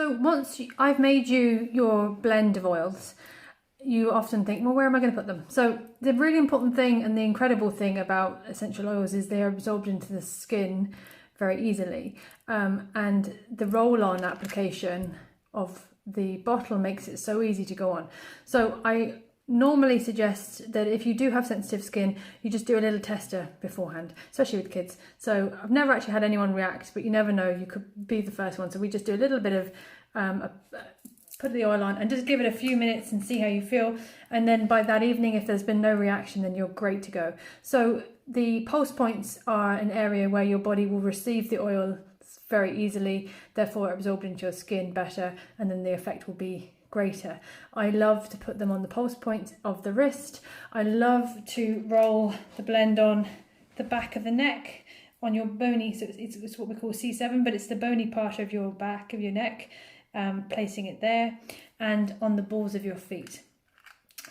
So once I've made you your blend of oils, you often think, well, where am I going to put them? So the really important thing and the incredible thing about essential oils is they are absorbed into the skin very easily. And the roll-on application of the bottle makes it so easy to go on. So I normally suggest that if you do have sensitive skin, you just do a little tester beforehand, especially with kids. So I've never actually had anyone react, but you never know, you could be the first one. So we just do a little bit of put the oil on and just give it a few minutes and see how you feel. And then by that evening, if there's been no reaction, then you're great to go. So the pulse points are an area where your body will receive the oil very easily, therefore absorbed into your skin better, and then the effect will be greater. I love to put them on the pulse point of the wrist. I love to roll the blend on the back of the neck, on your bony, so it's what we call C7, but it's the bony part of your back of your neck. Placing it there, and on the balls of your feet.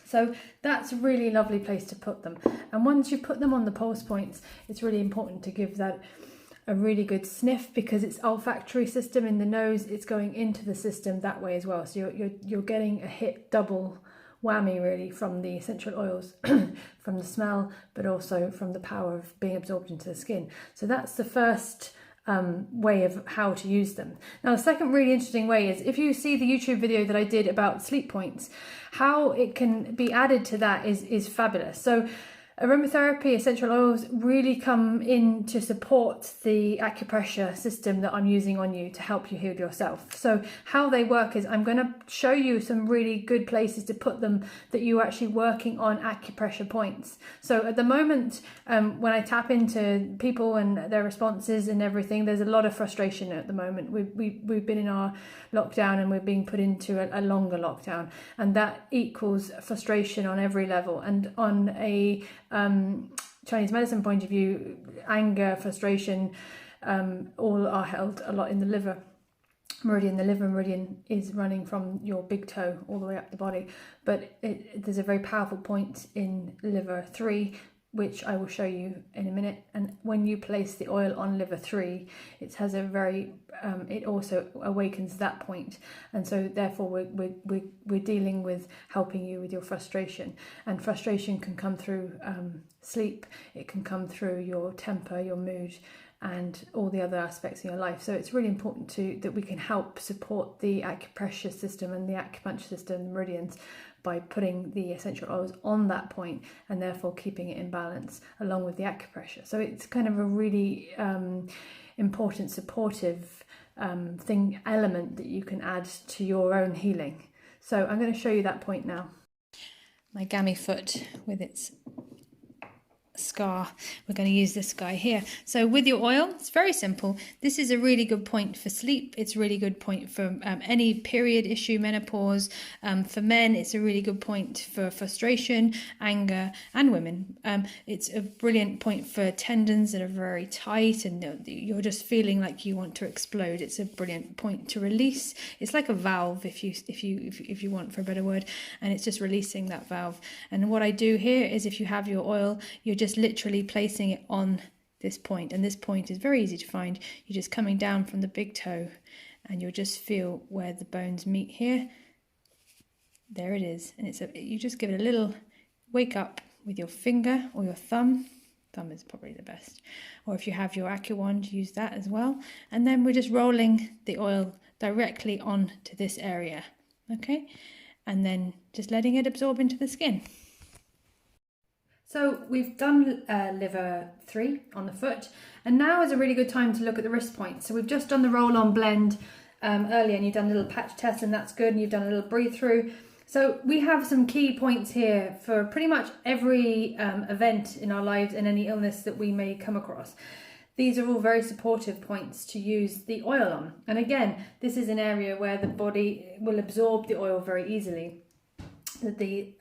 So that's a really lovely place to put them. And once you put them on the pulse points, it's really important to give that a really good sniff, because it's olfactory system in the nose, it's going into the system that way as well. So you're getting a hit double whammy really from the essential oils, from the smell, but also from the power of being absorbed into the skin. So that's the first way of how to use them. Now, the second really interesting way is if you see the YouTube video that I did about sleep points, how it can be added to that is fabulous. So aromatherapy essential oils really come in to support the acupressure system that I'm using on you to help you heal yourself. So how they work is I'm going to show you some really good places to put them that you're actually working on acupressure points. So at the moment, when I tap into people and their responses and everything, there's a lot of frustration at the moment. We've been in our lockdown and we're being put into a longer lockdown, and that equals frustration on every level. And on a Chinese medicine point of view, anger, frustration, all are held a lot in the liver meridian. The liver meridian is running from your big toe all the way up the body, but there's a very powerful point in liver 3, which I will show you in a minute. And when you place the oil on liver 3, it has a very it also awakens that point, and so therefore we're dealing with helping you with your frustration. And frustration can come through sleep, it can come through your temper, your mood, and all the other aspects in your life. So it's really important that we can help support the acupressure system and the acupuncture system, the meridians, by putting the essential oils on that point and therefore keeping it in balance along with the acupressure. So it's kind of a really important supportive element that you can add to your own healing. So I'm going to show you that point now. My gammy foot with its scar, we're going to use this guy here. So with your oil, it's very simple. This is a really good point for sleep. It's a really good point for any period issue, menopause. For men, it's a really good point for frustration, anger, and women. It's a brilliant point for tendons that are very tight and you're just feeling like you want to explode. It's a brilliant point to release. It's like a valve, if you want, for a better word, and it's just releasing that valve. And what I do here is, if you have your oil, you're just literally placing it on this point, and this point is very easy to find. You're just coming down from the big toe and you'll just feel where the bones meet here. There it is. And you just give it a little wake up with your finger or your thumb. Thumb is probably the best, or if you have your Acu-Wand, use that as well. And then we're just rolling the oil directly onto this area, okay, and then just letting it absorb into the skin. So we've done liver 3 on the foot, and now is a really good time to look at the wrist point. So we've just done the roll-on blend earlier, and you've done a little patch test, and that's good, and you've done a little breathe through. So we have some key points here for pretty much every event in our lives and any illness that we may come across. These are all very supportive points to use the oil on. And again, this is an area where the body will absorb the oil very easily. The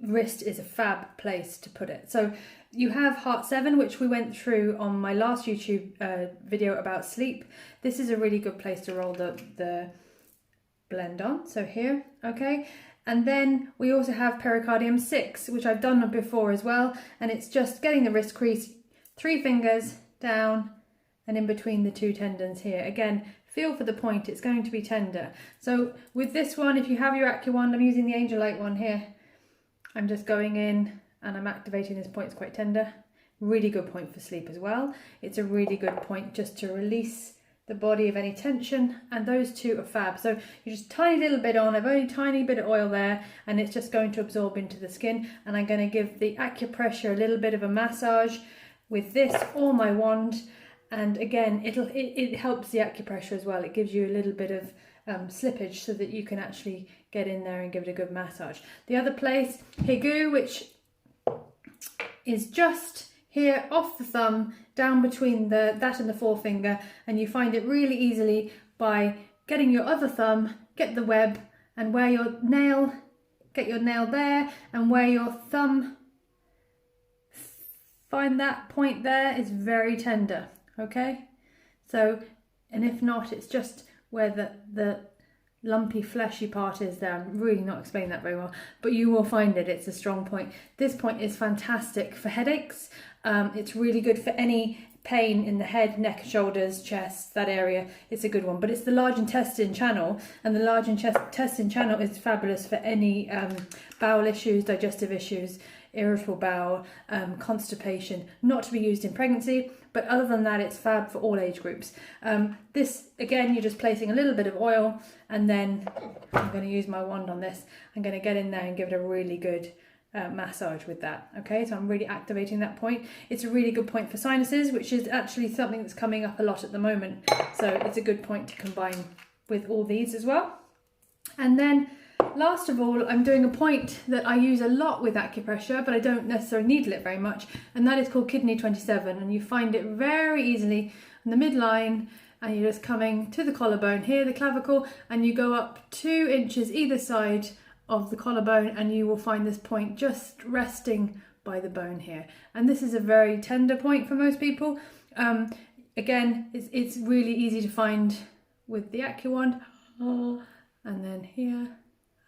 wrist is a fab place to put it. So you have Heart 7, which we went through on my last YouTube video about sleep. This is a really good place to roll the blend on. So here, okay. And then we also have pericardium 6, which I've done before as well. And it's just getting the wrist crease, 3 fingers down and in between the 2 tendons here. Again, feel for the point, it's going to be tender. So with this one, if you have your Acu-Wand, I'm using the Angel Light one here. I'm just going in and I'm activating this point. It's quite tender. Really good point for sleep as well. It's a really good point just to release the body of any tension, and those two are fab. So you just tiny little bit on, I've only tiny bit of oil there, and it's just going to absorb into the skin. And I'm going to give the acupressure a little bit of a massage with this or my wand. And again, it helps the acupressure as well. It gives you a little bit of slippage so that you can actually get in there and give it a good massage. The other place, Higu, which is just here off the thumb, down between that and the forefinger, and you find it really easily by getting your other thumb, get the web, and where your nail, get your nail there, and where your thumb, find that point there is very tender, okay? So, and if not, it's just where the lumpy fleshy part is there. I'm really not explaining that very well, but you will find it. It's a strong point. This point is fantastic for headaches. It's really good for any pain in the head, neck, shoulders, chest, that area. It's a good one. But it's the large intestine channel, and the large intestine channel is fabulous for any bowel issues, digestive issues, irritable bowel, constipation. Not to be used in pregnancy, but other than that, it's fab for all age groups. This, again, you're just placing a little bit of oil, and then I'm going to use my wand on this. I'm going to get in there and give it a really good massage with that. Okay, so I'm really activating that point. It's a really good point for sinuses, which is actually something that's coming up a lot at the moment. So it's a good point to combine with all these as well. And then last of all, I'm doing a point that I use a lot with acupressure, but I don't necessarily needle it very much, and that is called kidney 27. And you find it very easily in the midline, and you're just coming to the collarbone here, the clavicle, and you go up 2 inches either side of the collarbone, and you will find this point just resting by the bone here. And this is a very tender point for most people. Again, it's really easy to find with the Acu-Wand. And then here.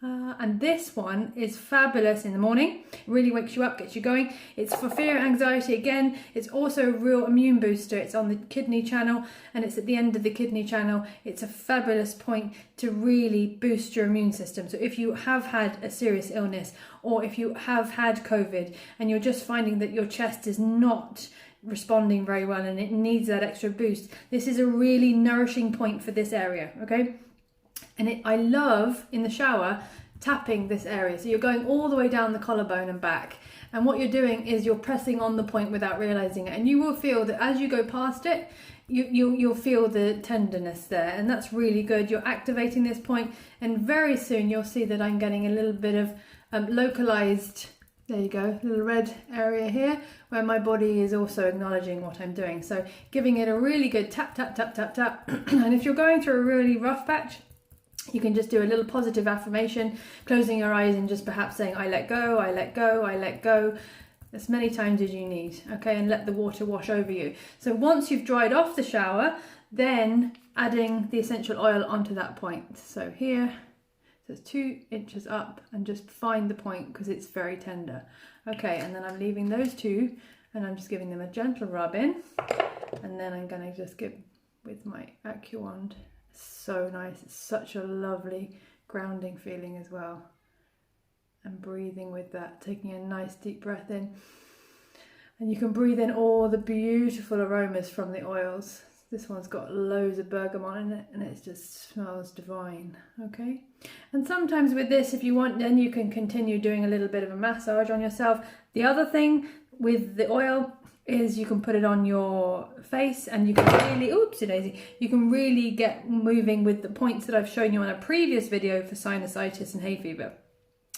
And this one is fabulous in the morning. It really wakes you up, gets you going. It's for fear and anxiety again. It's also a real immune booster. It's on the kidney channel, and it's at the end of the kidney channel. It's a fabulous point to really boost your immune system. So if you have had a serious illness, or if you have had COVID and you're just finding that your chest is not responding very well and it needs that extra boost, this is a really nourishing point for this area, okay? And I love, in the shower, tapping this area. So you're going all the way down the collarbone and back. And what you're doing is you're pressing on the point without realizing it. And you will feel that as you go past it, you'll feel the tenderness there. And that's really good. You're activating this point, and very soon you'll see that I'm getting a little bit of localized, there you go, little red area here, where my body is also acknowledging what I'm doing. So giving it a really good tap, tap, tap, tap, tap. And if you're going through a really rough patch, you can just do a little positive affirmation, closing your eyes and just perhaps saying, I let go, I let go, I let go, as many times as you need, okay? And let the water wash over you. So once you've dried off the shower, then adding the essential oil onto that point. So here, so it's 2 inches up, and just find the point because it's very tender. Okay, and then I'm leaving those two, and I'm just giving them a gentle rub in. And then I'm gonna just give with my Acu-Wand. So nice. It's such a lovely grounding feeling as well. And breathing with that, taking a nice deep breath in, and you can breathe in all the beautiful aromas from the oils. This one's got loads of bergamot in it, and it just smells divine. Okay, and sometimes with this, if you want, then you can continue doing a little bit of a massage on yourself. The other thing with the oil is you can put it on your face, and you can really, oopsie daisy, you can really get moving with the points that I've shown you on a previous video for sinusitis and hay fever.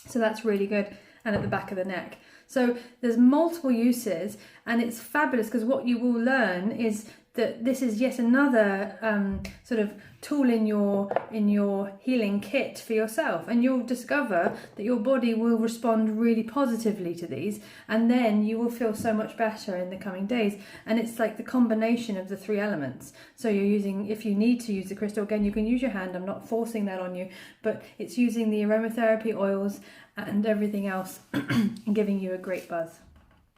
So that's really good. And at the back of the neck. So there's multiple uses, and it's fabulous because what you will learn is that this is yet another sort of tool in your healing kit for yourself, and you'll discover that your body will respond really positively to these, and then you will feel so much better in the coming days. And it's like the combination of the 3 elements. So you're using, if you need to use the crystal, again, you can use your hand. I'm not forcing that on you, but it's using the aromatherapy oils and everything else and giving you a great buzz.